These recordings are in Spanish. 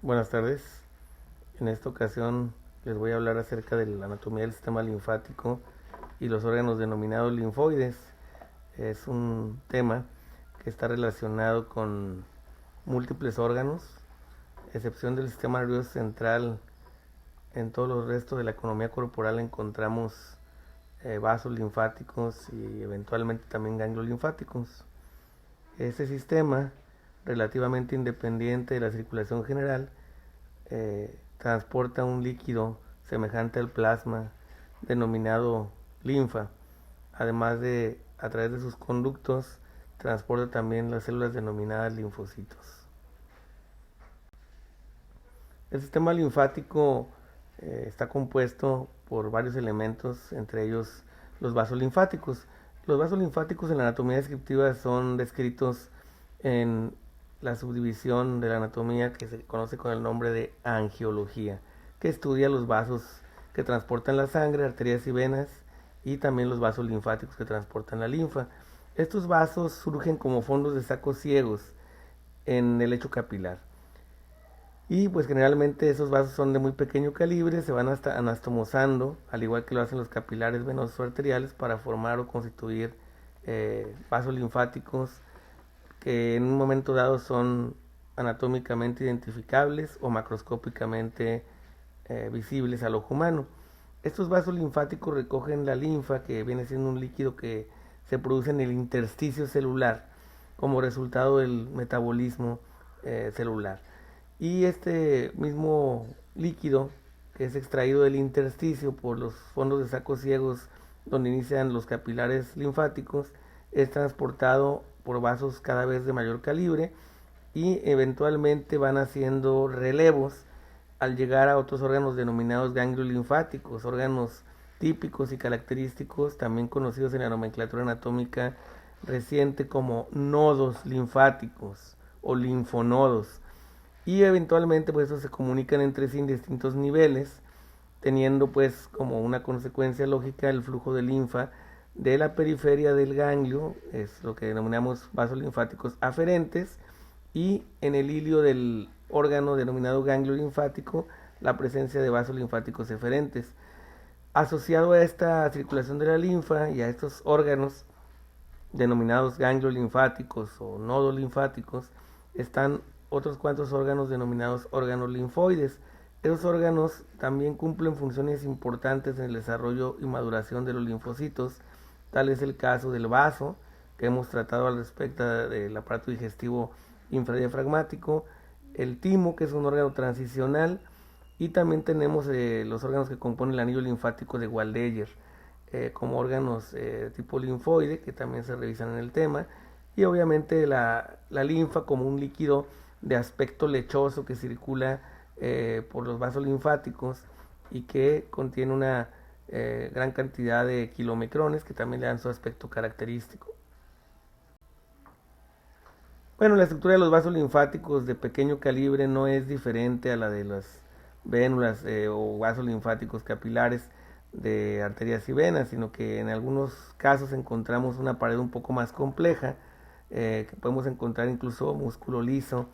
Buenas tardes. En esta ocasión les voy a hablar acerca de la anatomía del sistema linfático y los órganos denominados linfoides. Es un tema que está relacionado con múltiples órganos, excepción del sistema nervioso central. En todos los restos de la economía corporal encontramos vasos linfáticos y eventualmente también ganglios linfáticos. Este sistema, relativamente independiente de la circulación general, transporta un líquido semejante al plasma denominado linfa, además de, a través de sus conductos, transporta también las células denominadas linfocitos. El sistema linfático está compuesto por varios elementos, entre ellos los vasos linfáticos. Los vasos linfáticos en la anatomía descriptiva son descritos en la subdivisión de la anatomía que se conoce con el nombre de angiología, que estudia los vasos que transportan la sangre, arterias y venas, y también los vasos linfáticos que transportan la linfa. Estos vasos surgen como fondos de sacos ciegos en el lecho capilar. Y pues generalmente esos vasos son de muy pequeño calibre, se van hasta anastomosando, al igual que lo hacen los capilares venosos o arteriales, para formar o constituir vasos linfáticos que en un momento dado son anatómicamente identificables o macroscópicamente visibles al ojo humano. Estos vasos linfáticos recogen la linfa, que viene siendo un líquido que se produce en el intersticio celular como resultado del metabolismo celular. Y este mismo líquido, que es extraído del intersticio por los fondos de sacos ciegos donde inician los capilares linfáticos, es transportado por vasos cada vez de mayor calibre y eventualmente van haciendo relevos al llegar a otros órganos denominados ganglios linfáticos, órganos típicos y característicos, también conocidos en la nomenclatura anatómica reciente como nodos linfáticos o linfonodos. Y eventualmente pues estos se comunican entre sí en distintos niveles, teniendo pues como una consecuencia lógica el flujo de linfa de la periferia del ganglio, es lo que denominamos vasos linfáticos aferentes, y en el hilio del órgano denominado ganglio linfático la presencia de vasos linfáticos eferentes. Asociado a esta circulación de la linfa y a estos órganos denominados ganglios linfáticos o nodos linfáticos están otros cuantos órganos denominados órganos linfoides. Esos órganos también cumplen funciones importantes en el desarrollo y maduración de los linfocitos. Tal es el caso del vaso, que hemos tratado al respecto del aparato digestivo infradiafragmático, el timo, que es un órgano transicional, y también tenemos los órganos que componen el anillo linfático de Waldeyer, como órganos tipo linfoide, que también se revisan en el tema, y obviamente la linfa como un líquido de aspecto lechoso que circula por los vasos linfáticos y que contiene una gran cantidad de kilomicrones que también le dan su aspecto característico. Bueno, la estructura de los vasos linfáticos de pequeño calibre no es diferente a la de las vénulas o vasos linfáticos capilares de arterias y venas, sino que en algunos casos encontramos una pared un poco más compleja, que podemos encontrar incluso músculo liso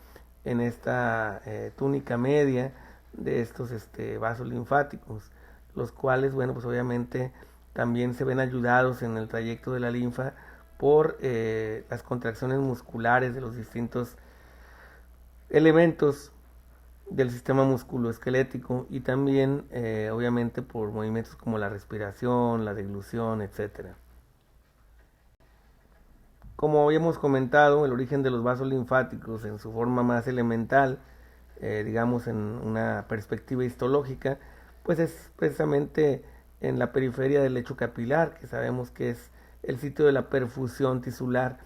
en esta túnica media de estos vasos linfáticos, los cuales, bueno, pues obviamente también se ven ayudados en el trayecto de la linfa por las contracciones musculares de los distintos elementos del sistema musculoesquelético y también obviamente por movimientos como la respiración, la deglución, etcétera. Como habíamos comentado, el origen de los vasos linfáticos en su forma más elemental, digamos en una perspectiva histológica, pues es precisamente en la periferia del lecho capilar, que sabemos que es el sitio de la perfusión tisular.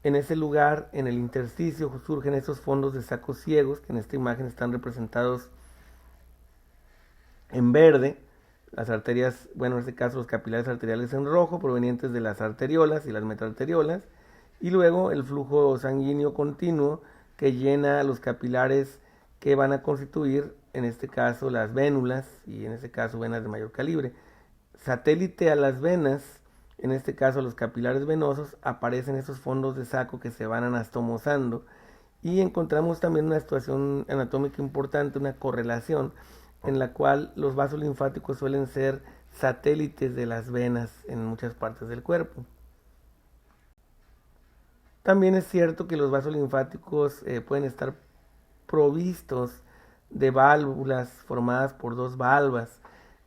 En ese lugar, en el intersticio, surgen esos fondos de sacos ciegos, que en esta imagen están representados en verde, las arterias, bueno, en este caso los capilares arteriales en rojo, provenientes de las arteriolas y las metarteriolas, y luego el flujo sanguíneo continuo que llena los capilares que van a constituir, en este caso, las vénulas, y en este caso venas de mayor calibre. Satélite a las venas, en este caso los capilares venosos, aparecen esos fondos de saco que se van anastomosando y encontramos también una situación anatómica importante, una correlación en la cual los vasos linfáticos suelen ser satélites de las venas en muchas partes del cuerpo. También es cierto que los vasos linfáticos pueden estar provistos de válvulas formadas por dos valvas.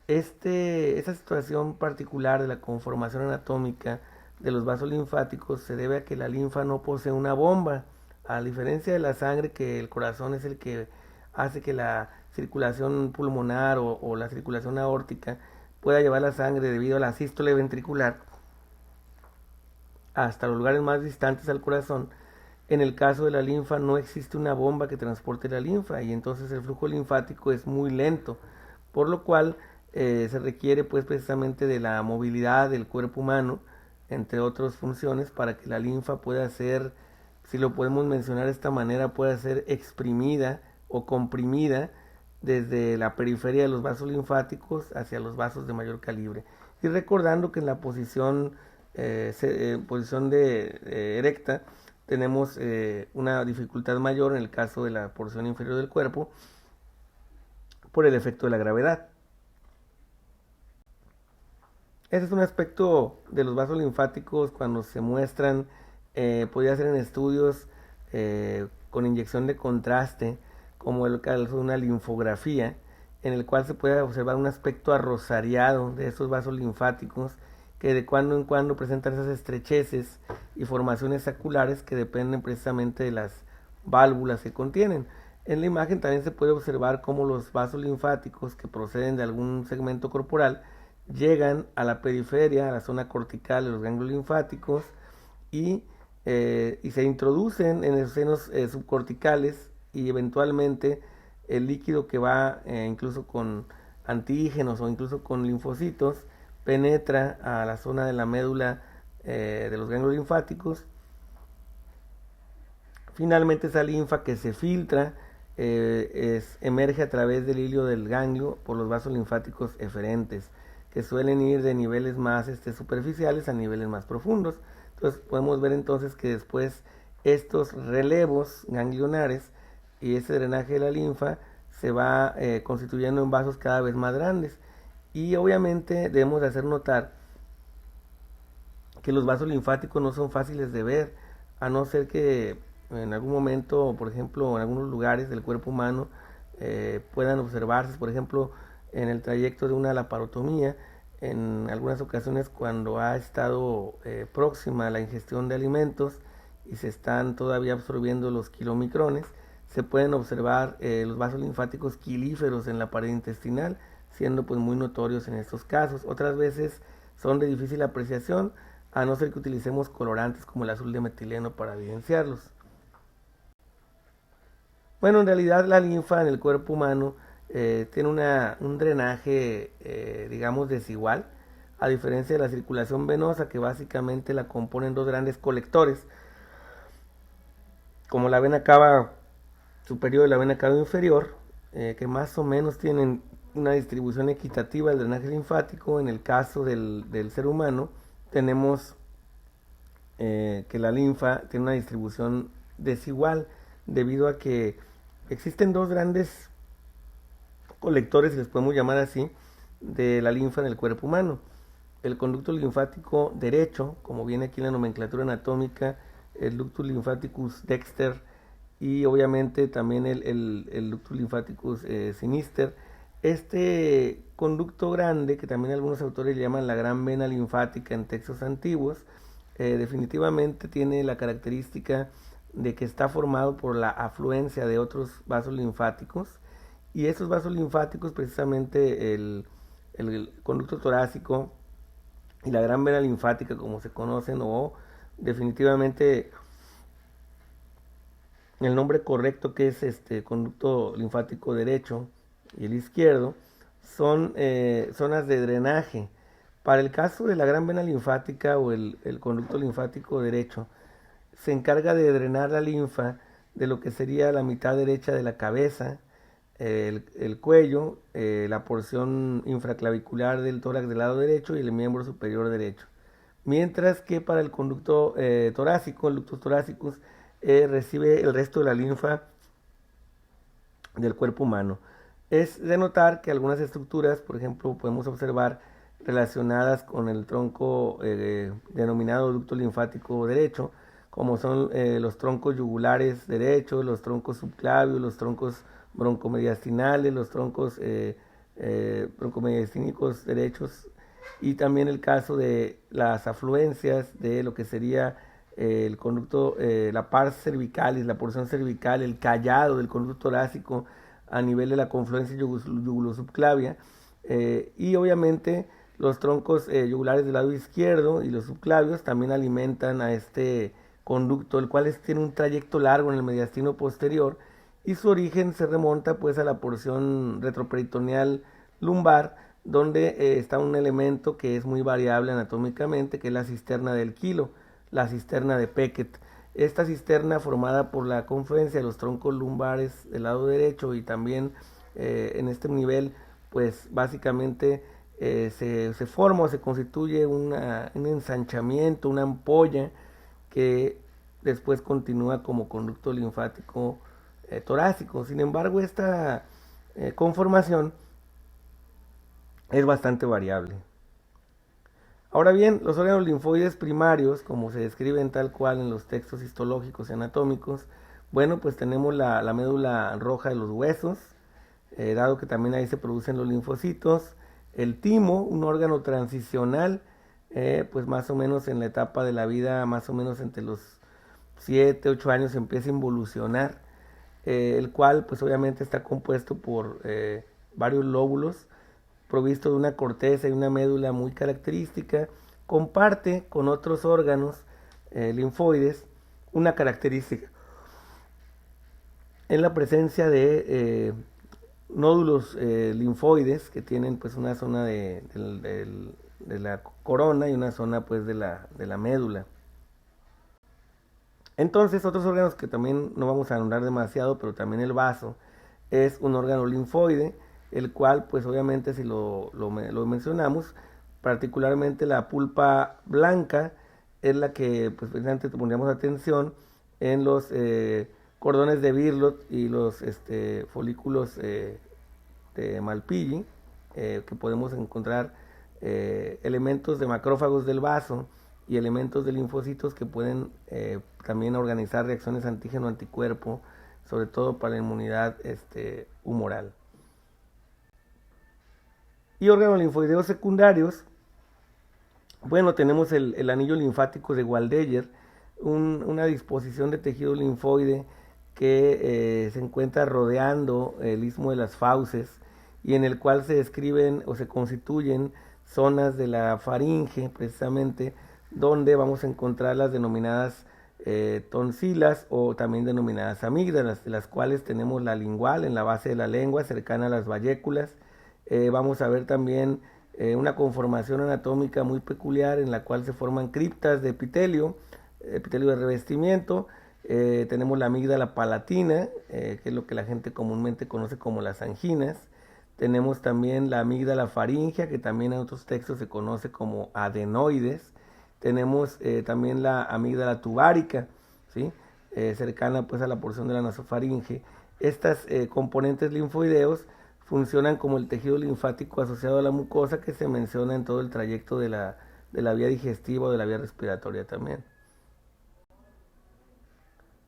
Esta situación particular de la conformación anatómica de los vasos linfáticos se debe a que la linfa no posee una bomba, a diferencia de la sangre, que el corazón es el que hace que la circulación pulmonar o la circulación aórtica pueda llevar la sangre debido a la sístole ventricular hasta los lugares más distantes al corazón. En el caso de la linfa no existe una bomba que transporte la linfa y entonces el flujo linfático es muy lento, por lo cual se requiere pues precisamente de la movilidad del cuerpo humano, entre otras funciones, para que la linfa pueda ser, si lo podemos mencionar de esta manera, pueda ser exprimida o comprimida desde la periferia de los vasos linfáticos hacia los vasos de mayor calibre. Y recordando que en la posición erecta tenemos una dificultad mayor en el caso de la porción inferior del cuerpo por el efecto de la gravedad. Ese es un aspecto de los vasos linfáticos cuando se muestran, podría ser en estudios con inyección de contraste, como el caso de una linfografía, en el cual se puede observar un aspecto arrosariado de esos vasos linfáticos que de cuando en cuando presentan esas estrecheces y formaciones saculares que dependen precisamente de las válvulas que contienen. En la imagen también se puede observar cómo los vasos linfáticos que proceden de algún segmento corporal llegan a la periferia, a la zona cortical de los ganglios linfáticos y se introducen en los senos subcorticales, y eventualmente el líquido que va incluso con antígenos o incluso con linfocitos penetra a la zona de la médula de los ganglios linfáticos. Finalmente esa linfa que se filtra emerge a través del hilio del ganglio por los vasos linfáticos eferentes, que suelen ir de niveles más superficiales a niveles más profundos. Entonces podemos ver entonces que después estos relevos ganglionares y ese drenaje de la linfa se va constituyendo en vasos cada vez más grandes. Y obviamente debemos de hacer notar que los vasos linfáticos no son fáciles de ver, a no ser que en algún momento, por ejemplo, en algunos lugares del cuerpo humano puedan observarse, por ejemplo, en el trayecto de una laparotomía, en algunas ocasiones cuando ha estado próxima a la ingestión de alimentos y se están todavía absorbiendo los kilomicrones, se pueden observar los vasos linfáticos quilíferos en la pared intestinal, siendo pues muy notorios en estos casos. Otras veces son de difícil apreciación, a no ser que utilicemos colorantes como el azul de metileno para evidenciarlos. Bueno, en realidad la linfa en el cuerpo humano tiene un drenaje, digamos, desigual, a diferencia de la circulación venosa, que básicamente la componen dos grandes colectores, como la vena cava superior y la vena cava inferior, que más o menos tienen una distribución equitativa del drenaje linfático. En el caso del ser humano tenemos que la linfa tiene una distribución desigual debido a que existen dos grandes colectores, si les podemos llamar así, de la linfa en el cuerpo humano. El conducto linfático derecho, como viene aquí en la nomenclatura anatómica, el ductus lymphaticus dexter, y obviamente también el ductus lymphaticus sinister. Este conducto grande, que también algunos autores le llaman la gran vena linfática en textos antiguos, definitivamente tiene la característica de que está formado por la afluencia de otros vasos linfáticos, y esos vasos linfáticos, precisamente el conducto torácico y la gran vena linfática, como se conocen, o definitivamente el nombre correcto, que es conducto linfático derecho y el izquierdo, son zonas de drenaje. Para el caso de la gran vena linfática o el conducto linfático derecho, se encarga de drenar la linfa de lo que sería la mitad derecha de la cabeza, el cuello, la porción infraclavicular del tórax del lado derecho y el miembro superior derecho. Mientras que para el conducto torácico, el ductus thoracicus, recibe el resto de la linfa del cuerpo humano. Es de notar que algunas estructuras, por ejemplo, podemos observar relacionadas con el tronco denominado ducto linfático derecho, como son los troncos yugulares derechos, los troncos subclavios, los troncos broncomediastinales, los troncos broncomediastínicos derechos, y también el caso de las afluencias de lo que sería el conducto, la pars cervicalis, la porción cervical, el callado del conducto torácico a nivel de la confluencia yugulosubclavia, y obviamente los troncos yugulares del lado izquierdo y los subclavios también alimentan a este conducto, el cual tiene un trayecto largo en el mediastino posterior, y su origen se remonta pues a la porción retroperitoneal lumbar, donde está un elemento que es muy variable anatómicamente, que es la cisterna del Kilo, la cisterna de Peckett. Esta cisterna, formada por la confluencia de los troncos lumbares del lado derecho y también en este nivel, pues básicamente se forma o se constituye un ensanchamiento, una ampolla que después continúa como conducto linfático torácico. Sin embargo, esta conformación es bastante variable. Ahora bien, los órganos linfoides primarios, como se describen tal cual en los textos histológicos y anatómicos, bueno, pues tenemos la médula roja de los huesos, dado que también ahí se producen los linfocitos, el timo, un órgano transicional, pues más o menos en la etapa de la vida, más o menos entre los 7, 8 años se empieza a involucionar, el cual pues obviamente está compuesto por varios lóbulos, provisto de una corteza y una médula muy característica, comparte con otros órganos linfoides una característica en la presencia de nódulos linfoides que tienen pues una zona de la corona y una zona pues de la médula. Entonces, otros órganos que también no vamos a nombrar demasiado, pero también el vaso es un órgano linfoide, el cual pues obviamente si lo mencionamos, particularmente la pulpa blanca es la que pues precisamente pondríamos atención en los cordones de Birlot y los folículos de Malpighi, que podemos encontrar elementos de macrófagos del vaso y elementos de linfocitos que pueden también organizar reacciones antígeno-anticuerpo, sobre todo para la inmunidad humoral. Y órganos linfoideos secundarios, bueno, tenemos el anillo linfático de Waldeyer, una disposición de tejido linfoide que se encuentra rodeando el istmo de las fauces y en el cual se describen o se constituyen zonas de la faringe, precisamente, donde vamos a encontrar las denominadas tonsilas o también denominadas amígdalas, de las cuales tenemos la lingual en la base de la lengua, cercana a las bayéculas. Vamos a ver también una conformación anatómica muy peculiar en la cual se forman criptas de epitelio de revestimiento. Tenemos la amígdala palatina, que es lo que la gente comúnmente conoce como las anginas. Tenemos también la amígdala faríngea, que también en otros textos se conoce como adenoides. Tenemos también la amígdala tubárica, ¿sí? Cercana pues a la porción de la nasofaringe. Estas componentes linfoideos funcionan como el tejido linfático asociado a la mucosa que se menciona en todo el trayecto de la vía digestiva o de la vía respiratoria también.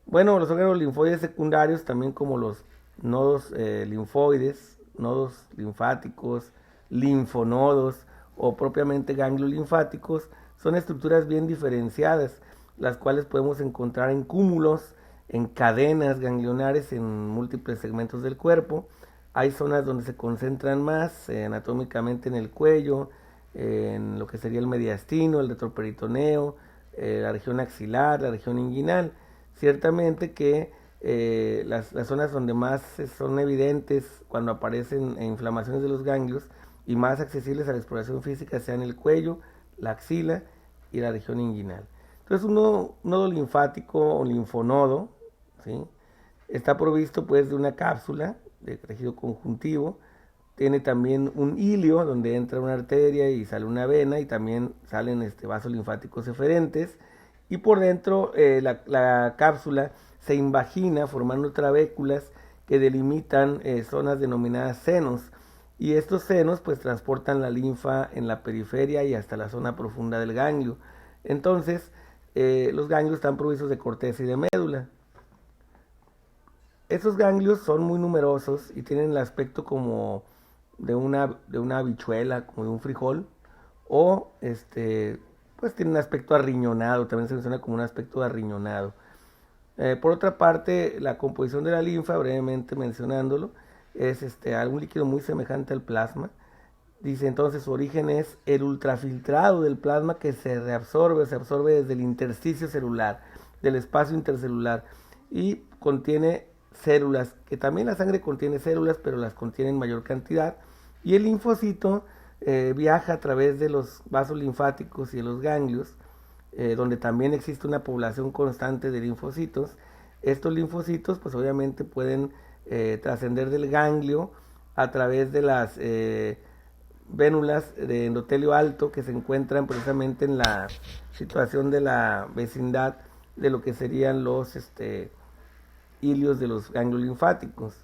Bueno, los órganos linfoides secundarios, también como los nodos linfoides, nodos linfáticos, linfonodos o propiamente ganglios linfáticos, son estructuras bien diferenciadas, las cuales podemos encontrar en cúmulos, en cadenas ganglionares en múltiples segmentos del cuerpo. Hay zonas donde se concentran más anatómicamente en el cuello, en lo que sería el mediastino, el retroperitoneo, la región axilar, la región inguinal. Ciertamente que las zonas donde más son evidentes cuando aparecen inflamaciones de los ganglios y más accesibles a la exploración física sean el cuello, la axila y la región inguinal. Entonces un nodo linfático o linfonodo, ¿sí?, está provisto pues de una cápsula de tejido conjuntivo, tiene también un hilio donde entra una arteria y sale una vena y también salen vasos linfáticos eferentes y por dentro la cápsula se invagina formando trabéculas que delimitan zonas denominadas senos, y estos senos pues transportan la linfa en la periferia y hasta la zona profunda del ganglio. Entonces los ganglios están provistos de corteza y de médula. Estos ganglios son muy numerosos y tienen el aspecto como de una habichuela, como de un frijol, o pues tiene un aspecto arriñonado, también se menciona como un aspecto arriñonado. Por otra parte, la composición de la linfa, brevemente mencionándolo, es algún líquido muy semejante al plasma. Dice entonces su origen es el ultrafiltrado del plasma que se absorbe desde el intersticio celular, del espacio intercelular, y contiene células, que también la sangre contiene células, pero las contiene en mayor cantidad, y el linfocito viaja a través de los vasos linfáticos y de los ganglios, donde también existe una población constante de linfocitos. Estos linfocitos pues obviamente pueden trascender del ganglio a través de las vénulas de endotelio alto que se encuentran precisamente en la situación de la vecindad de lo que serían los hilios de los ganglios linfáticos.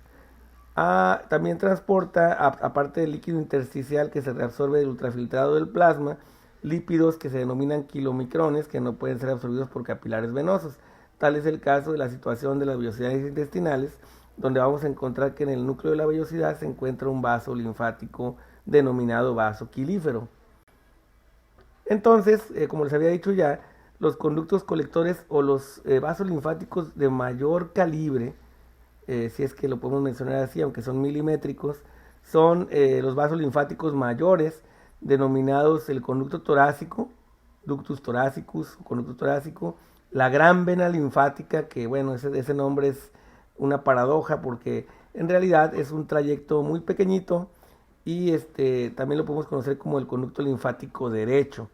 También transporta, aparte del líquido intersticial que se reabsorbe del ultrafiltrado del plasma, lípidos que se denominan kilomicrones que no pueden ser absorbidos por capilares venosos. Tal es el caso de la situación de las vellosidades intestinales, donde vamos a encontrar que en el núcleo de la vellosidad se encuentra un vaso linfático denominado vaso quilífero. Entonces, como les había dicho ya, los conductos colectores o los vasos linfáticos de mayor calibre, si es que lo podemos mencionar así, aunque son milimétricos, son los vasos linfáticos mayores, denominados el conducto torácico, ductus thoracicus, conducto torácico, la gran vena linfática, que bueno, ese nombre es una paradoja porque en realidad es un trayecto muy pequeñito, y también lo podemos conocer como el conducto linfático derecho.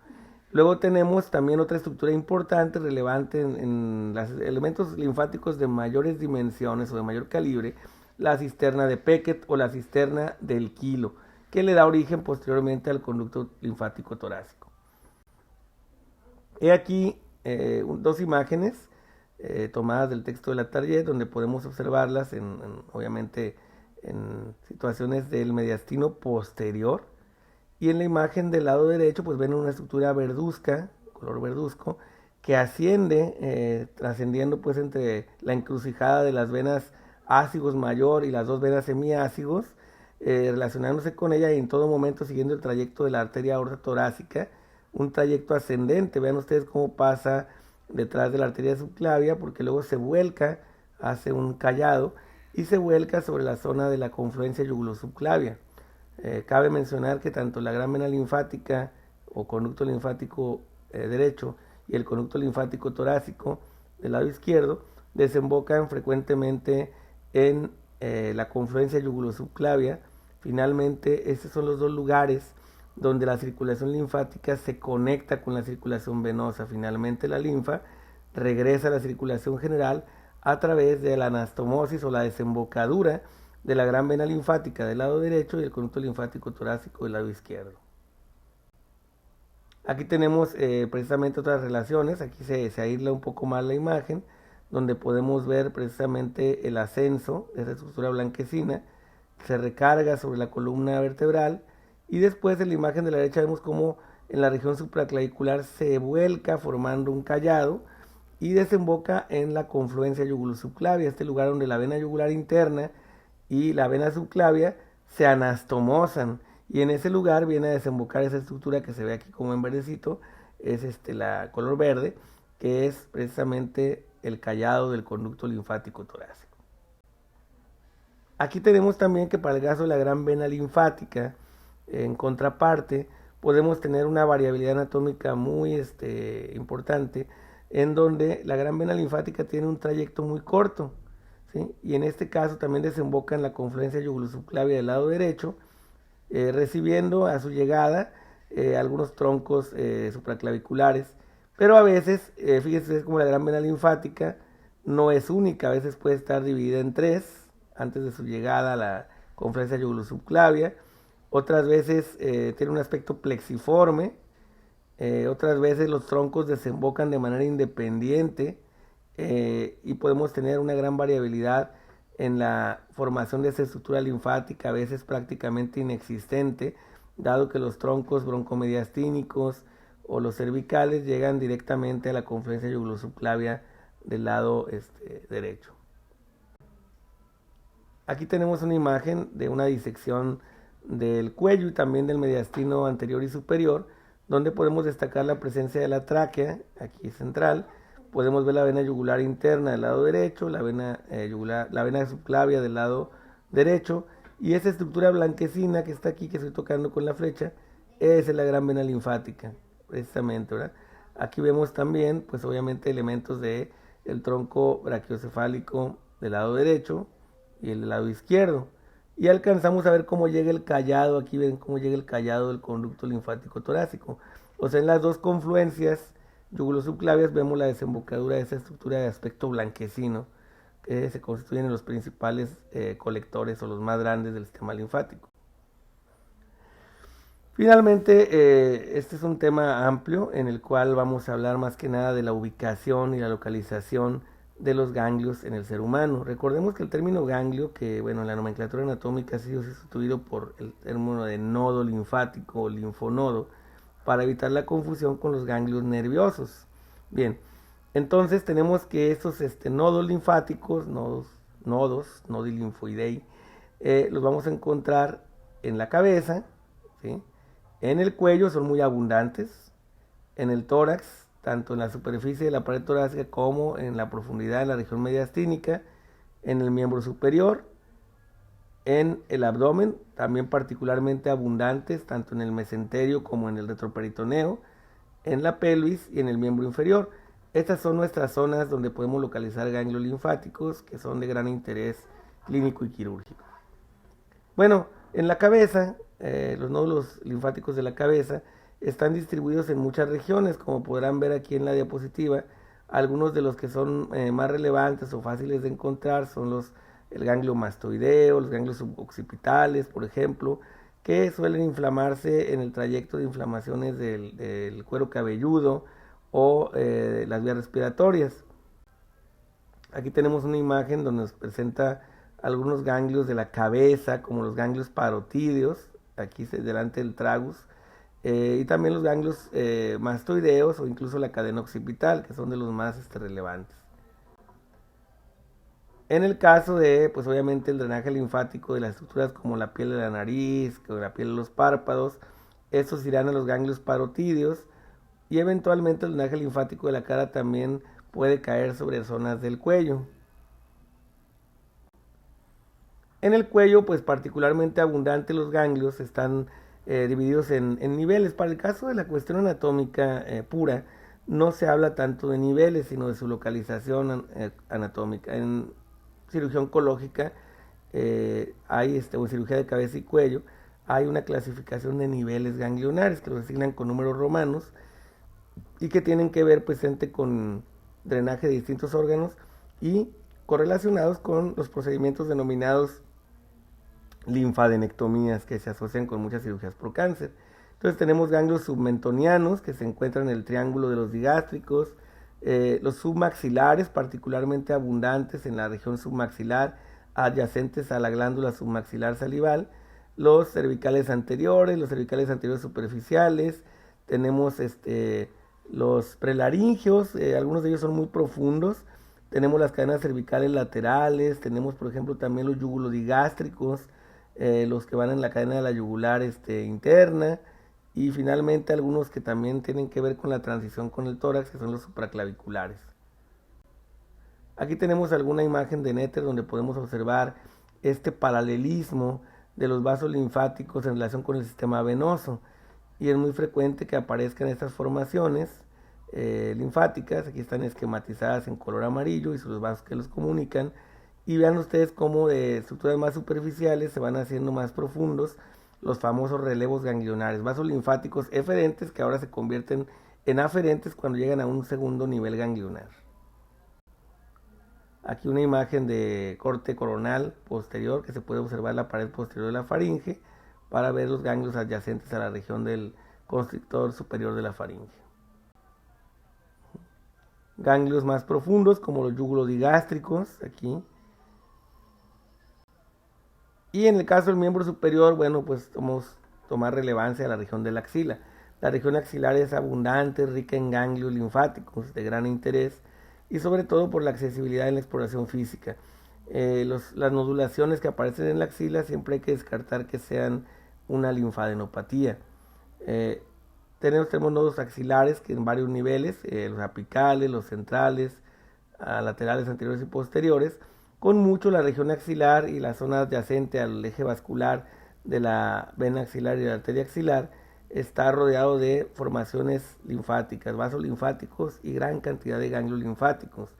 Luego tenemos también otra estructura importante, relevante en los elementos linfáticos de mayores dimensiones o de mayor calibre, la cisterna de Peckett o la cisterna del Kilo, que le da origen posteriormente al conducto linfático torácico. He aquí dos imágenes tomadas del texto de la Target, donde podemos observarlas obviamente en situaciones del mediastino posterior. Y en la imagen del lado derecho pues ven una estructura verduzca, color verduzco, que asciende, trascendiendo pues entre la encrucijada de las venas ácigos mayor y las dos venas semiácigos, relacionándose con ella y en todo momento siguiendo el trayecto de la arteria aorta torácica, un trayecto ascendente. Vean ustedes cómo pasa detrás de la arteria subclavia, porque luego se vuelca, hace un callado y se vuelca sobre la zona de la confluencia yugulosubclavia. Cabe mencionar que tanto la gran vena linfática o conducto linfático derecho y el conducto linfático torácico del lado izquierdo desembocan frecuentemente en la confluencia yugulosubclavia. Finalmente, estos son los dos lugares donde la circulación linfática se conecta con la circulación venosa. Finalmente, la linfa regresa a la circulación general a través de la anastomosis o la desembocadura de la gran vena linfática del lado derecho y el conducto linfático torácico del lado izquierdo. Aquí tenemos precisamente otras relaciones. Aquí se aísla un poco más la imagen, donde podemos ver precisamente el ascenso de esa estructura blanquecina, se recarga sobre la columna vertebral, y después en la imagen de la derecha vemos como en la región supraclavicular se vuelca formando un callado y desemboca en la confluencia yugulosubclavia, este lugar donde la vena yugular interna y la vena subclavia se anastomosan, y en ese lugar viene a desembocar esa estructura que se ve aquí como en verdecito, es la color verde, que es precisamente el callado del conducto linfático torácico. Aquí tenemos también que para el caso de la gran vena linfática, en contraparte, podemos tener una variabilidad anatómica muy importante, en donde la gran vena linfática tiene un trayecto muy corto, ¿sí? Y en este caso también desemboca en la confluencia yugulosubclavia del lado derecho, recibiendo a su llegada algunos troncos supraclaviculares, pero a veces, fíjense como la gran vena linfática no es única, a veces puede estar dividida en tres antes de su llegada a la confluencia yugulosubclavia, otras veces tiene un aspecto plexiforme, Otras veces los troncos desembocan de manera independiente y podemos tener una gran variabilidad en la formación de esa estructura linfática, a veces prácticamente inexistente, dado que los troncos broncomediastínicos o los cervicales llegan directamente a la confluencia yugulosubclavia del lado derecho. Aquí tenemos una imagen de una disección del cuello y también del mediastino anterior y superior, donde podemos destacar la presencia de la tráquea, aquí central. Podemos ver la vena yugular interna del lado derecho, la vena subclavia del lado derecho, y esa estructura blanquecina que está aquí, que estoy tocando con la flecha, esa es la gran vena linfática, precisamente, ¿verdad? Aquí vemos también, pues obviamente, elementos del tronco brachiocefálico del lado derecho y el del lado izquierdo. Y alcanzamos a ver cómo llega el callado, aquí ven cómo llega el callado del conducto linfático torácico. O sea, en las dos confluencias yugulosubclavias vemos la desembocadura de esa estructura de aspecto blanquecino que se constituyen en los principales colectores o los más grandes del sistema linfático. Finalmente, este es un tema amplio en el cual vamos a hablar más que nada de la ubicación y la localización de los ganglios en el ser humano. Recordemos que el término ganglio, que bueno, en la nomenclatura anatómica ha sido sustituido por el término de nodo linfático o linfonodo para evitar la confusión con los ganglios nerviosos. Bien, entonces tenemos que estos nodos linfáticos, nodi linfoidei, los vamos a encontrar en la cabeza, ¿sí? En el cuello son muy abundantes, en el tórax, tanto en la superficie de la pared torácica como en la profundidad en la región mediastínica, en el miembro superior, en el abdomen, también particularmente abundantes, tanto en el mesenterio como en el retroperitoneo, en la pelvis y en el miembro inferior. Estas son nuestras zonas donde podemos localizar ganglios linfáticos que son de gran interés clínico y quirúrgico. Bueno, en la cabeza, los nódulos linfáticos de la cabeza están distribuidos en muchas regiones, como podrán ver aquí en la diapositiva. Algunos de los que son más relevantes o fáciles de encontrar son el ganglio mastoideo, los ganglios suboccipitales, por ejemplo, que suelen inflamarse en el trayecto de inflamaciones del cuero cabelludo o las vías respiratorias. Aquí tenemos una imagen donde nos presenta algunos ganglios de la cabeza, como los ganglios parotídeos, aquí delante del tragus, y también los ganglios mastoideos o incluso la cadena occipital, que son de los más relevantes. En el caso de, pues obviamente, el drenaje linfático de las estructuras como la piel de la nariz, o la piel de los párpados, estos irán a los ganglios parotídeos, y eventualmente el drenaje linfático de la cara también puede caer sobre zonas del cuello. En el cuello, pues particularmente abundante los ganglios están divididos en niveles. Para el caso de la cuestión anatómica pura, no se habla tanto de niveles, sino de su localización anatómica. En cirugía oncológica hay, o en cirugía de cabeza y cuello, hay una clasificación de niveles ganglionares que los asignan con números romanos y que tienen que ver presente con drenaje de distintos órganos y correlacionados con los procedimientos denominados linfadenectomías, que se asocian con muchas cirugías por cáncer. Entonces tenemos ganglios submentonianos que se encuentran en el triángulo de los digástricos, los submaxilares particularmente abundantes en la región submaxilar, adyacentes a la glándula submaxilar salival, los cervicales anteriores superficiales, tenemos los prelaringeos, algunos de ellos son muy profundos, tenemos las cadenas cervicales laterales, tenemos por ejemplo también los yugulodigástricos, los que van en la cadena de la yugular interna, y finalmente algunos que también tienen que ver con la transición con el tórax, que son los supraclaviculares. Aquí tenemos alguna imagen de Netter donde podemos observar este paralelismo de los vasos linfáticos en relación con el sistema venoso, y es muy frecuente que aparezcan estas formaciones linfáticas. Aquí están esquematizadas en color amarillo y son los vasos que los comunican, y vean ustedes cómo de estructuras más superficiales se van haciendo más profundos los famosos relevos ganglionares, vasos linfáticos eferentes que ahora se convierten en aferentes cuando llegan a un segundo nivel ganglionar. Aquí una imagen de corte coronal posterior que se puede observar en la pared posterior de la faringe para ver los ganglios adyacentes a la región del constrictor superior de la faringe. Ganglios más profundos como los yugulodigástricos, aquí. Y en el caso del miembro superior, bueno, pues vamos a tomar relevancia a la región de la axila. La región axilar es abundante, rica en ganglios linfáticos de gran interés y sobre todo por la accesibilidad en la exploración física. Las nodulaciones que aparecen en la axila siempre hay que descartar que sean una linfadenopatía. Tenemos nodos axilares que en varios niveles, los apicales, los centrales, laterales, anteriores y posteriores, con mucho la región axilar y la zona adyacente al eje vascular de la vena axilar y la arteria axilar está rodeado de formaciones linfáticas, vasos linfáticos y gran cantidad de ganglios linfáticos.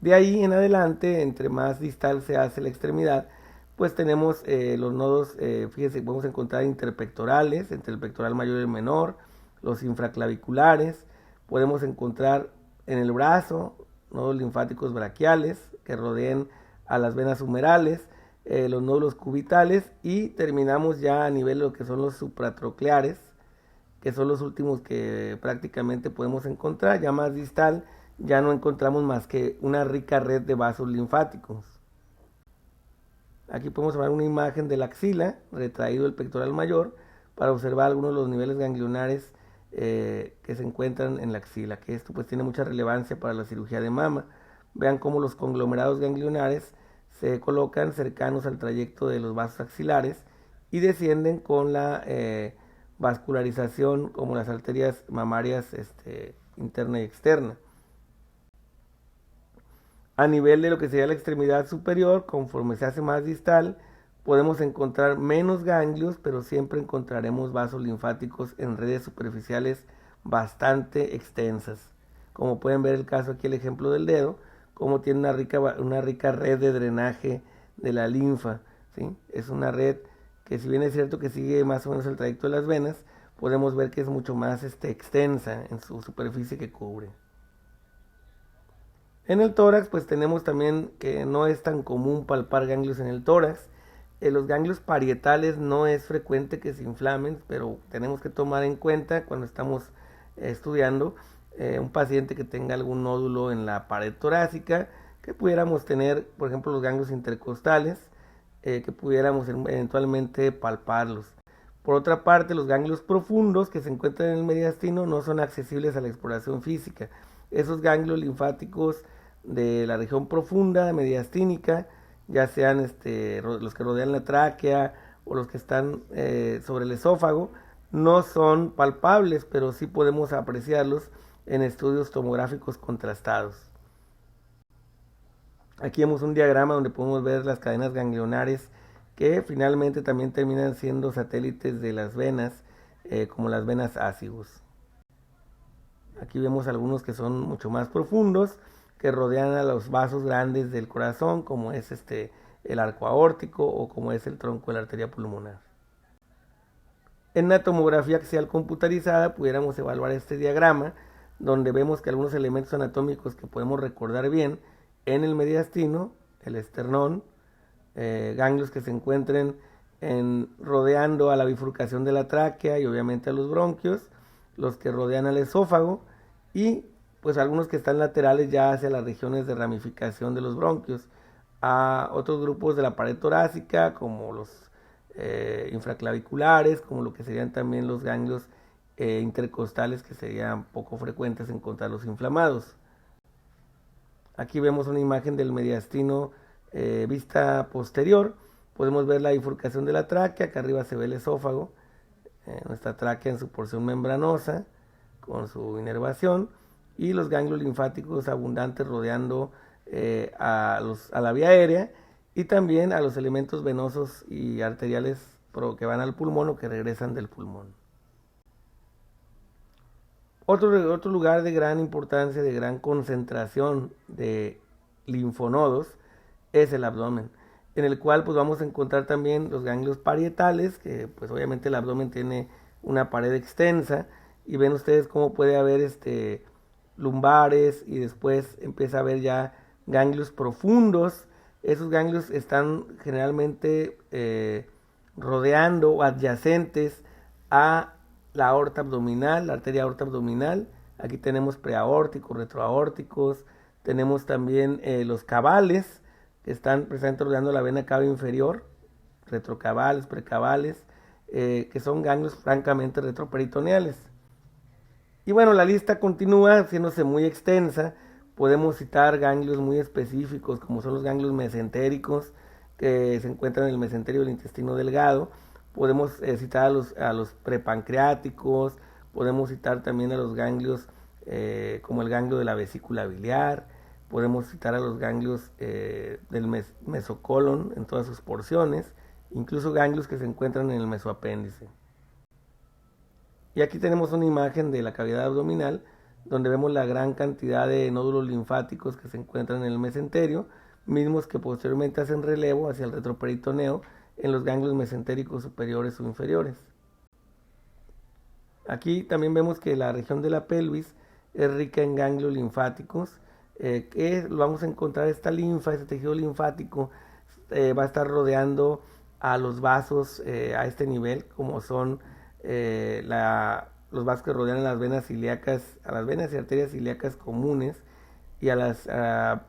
De ahí en adelante, entre más distal se hace la extremidad, pues tenemos los nodos, fíjense, podemos encontrar interpectorales, entre el pectoral mayor y el menor, los infraclaviculares, podemos encontrar en el brazo nodos linfáticos braquiales que rodeen a las venas humerales, los nódulos cubitales y terminamos ya a nivel de lo que son los supratrocleares, que son los últimos que prácticamente podemos encontrar. Ya más distal ya no encontramos más que una rica red de vasos linfáticos. Aquí podemos ver una imagen de la axila, retraído el pectoral mayor, para observar algunos de los niveles ganglionares que se encuentran en la axila, que esto pues tiene mucha relevancia para la cirugía de mama. Vean cómo los conglomerados ganglionares se colocan cercanos al trayecto de los vasos axilares y descienden con la vascularización como las arterias mamarias interna y externa. A nivel de lo que sería la extremidad superior, conforme se hace más distal, podemos encontrar menos ganglios, pero siempre encontraremos vasos linfáticos en redes superficiales bastante extensas. Como pueden ver el caso aquí, el ejemplo del dedo, como tiene una rica red de drenaje de la linfa, ¿sí? Es una red que, si bien es cierto que sigue más o menos el trayecto de las venas, podemos ver que es mucho más extensa en su superficie que cubre. En el tórax pues tenemos también que no es tan común palpar ganglios en el tórax. Los ganglios parietales no es frecuente que se inflamen, pero tenemos que tomar en cuenta cuando estamos estudiando un paciente que tenga algún nódulo en la pared torácica, que pudiéramos tener, por ejemplo, los ganglios intercostales, que pudiéramos eventualmente palparlos. Por otra parte, los ganglios profundos que se encuentran en el mediastino no son accesibles a la exploración física. Esos ganglios linfáticos de la región profunda mediastínica, ya sean los que rodean la tráquea o los que están sobre el esófago, no son palpables, pero sí podemos apreciarlos en estudios tomográficos contrastados. Aquí vemos un diagrama donde podemos ver las cadenas ganglionares que finalmente también terminan siendo satélites de las venas, como las venas ácidos. Aquí vemos algunos que son mucho más profundos, que rodean a los vasos grandes del corazón, como es el arco aórtico o como es el tronco de la arteria pulmonar. En la tomografía axial computarizada pudiéramos evaluar este diagrama, donde vemos que algunos elementos anatómicos que podemos recordar bien en el mediastino, el esternón, ganglios que se encuentren rodeando a la bifurcación de la tráquea y obviamente a los bronquios, los que rodean al esófago y pues algunos que están laterales ya hacia las regiones de ramificación de los bronquios, a otros grupos de la pared torácica como los infraclaviculares, como lo que serían también los ganglios intercostales, que serían poco frecuentes encontrarlos inflamados. Aquí vemos una imagen del mediastino vista posterior. Podemos ver la bifurcación de la tráquea, acá arriba se ve el esófago, nuestra tráquea en su porción membranosa con su inervación y los ganglios linfáticos abundantes rodeando a la vía aérea y también a los elementos venosos y arteriales que van al pulmón o que regresan del pulmón. Otro lugar de gran importancia, de gran concentración de linfonodos es el abdomen, en el cual pues vamos a encontrar también los ganglios parietales, que pues obviamente el abdomen tiene una pared extensa y ven ustedes cómo puede haber lumbares y después empieza a haber ya ganglios profundos. Esos ganglios están generalmente rodeando o adyacentes a la aorta abdominal, la arteria aorta abdominal. Aquí tenemos preaórticos, retroaórticos, tenemos también los cabales, que están precisamente rodeando la vena cava inferior, retrocabales, precabales, que son ganglios francamente retroperitoneales. Y bueno, la lista continúa haciéndose muy extensa. Podemos citar ganglios muy específicos, como son los ganglios mesentéricos, que se encuentran en el mesenterio del intestino delgado. Podemos citar a los prepancreáticos, podemos citar también a los ganglios como el ganglio de la vesícula biliar, podemos citar a los ganglios del mesocolon en todas sus porciones, incluso ganglios que se encuentran en el mesoapéndice. Y aquí tenemos una imagen de la cavidad abdominal donde vemos la gran cantidad de nódulos linfáticos que se encuentran en el mesenterio, mismos que posteriormente hacen relevo hacia el retroperitoneo en los ganglios mesentéricos superiores o inferiores. Aquí también vemos que la región de la pelvis es rica en ganglios linfáticos, que vamos a encontrar esta linfa, este tejido linfático va a estar rodeando a los vasos a este nivel, como son los vasos que rodean a las venas ilíacas, a las venas y arterias ilíacas comunes y a las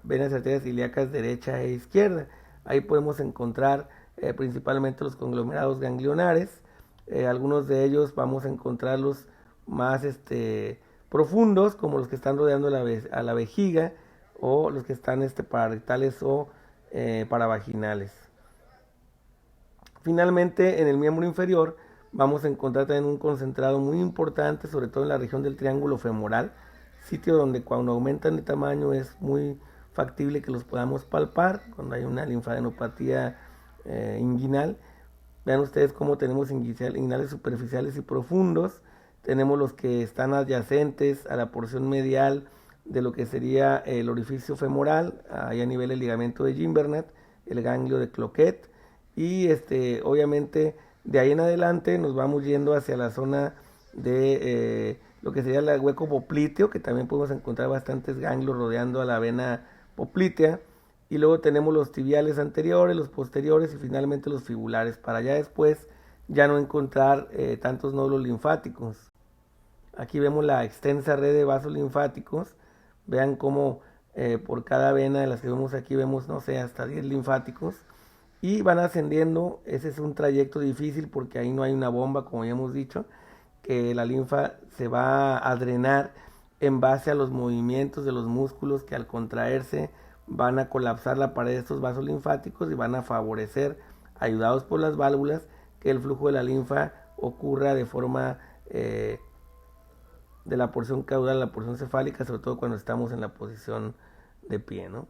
venas y arterias ilíacas derecha e izquierda. Ahí podemos encontrar principalmente los conglomerados ganglionares. Algunos de ellos vamos a encontrarlos más profundos, como los que están rodeando a la vejiga, o los que están pararectales o paravaginales. Finalmente, en el miembro inferior vamos a encontrar también un concentrado muy importante, sobre todo en la región del triángulo femoral, sitio donde cuando aumentan de tamaño es muy factible que los podamos palpar, cuando hay una linfadenopatía inguinal. Vean ustedes cómo tenemos inguinales superficiales y profundos, tenemos los que están adyacentes a la porción medial de lo que sería el orificio femoral, ahí a nivel del ligamento de Gimbernat, el ganglio de Cloquet, y obviamente de ahí en adelante nos vamos yendo hacia la zona de lo que sería el hueco popliteo, que también podemos encontrar bastantes ganglios rodeando a la vena poplitea, y luego tenemos los tibiales anteriores, los posteriores y finalmente los fibulares, para ya después ya no encontrar tantos nódulos linfáticos. Aquí vemos la extensa red de vasos linfáticos, vean cómo por cada vena de las que vemos aquí vemos, no sé, hasta 10 linfáticos, y van ascendiendo. Ese es un trayecto difícil porque ahí no hay una bomba, como ya hemos dicho, que la linfa se va a drenar en base a los movimientos de los músculos que al contraerse van a colapsar la pared de estos vasos linfáticos y van a favorecer, ayudados por las válvulas, que el flujo de la linfa ocurra de forma de la porción caudal a la porción cefálica, sobre todo cuando estamos en la posición de pie, ¿no?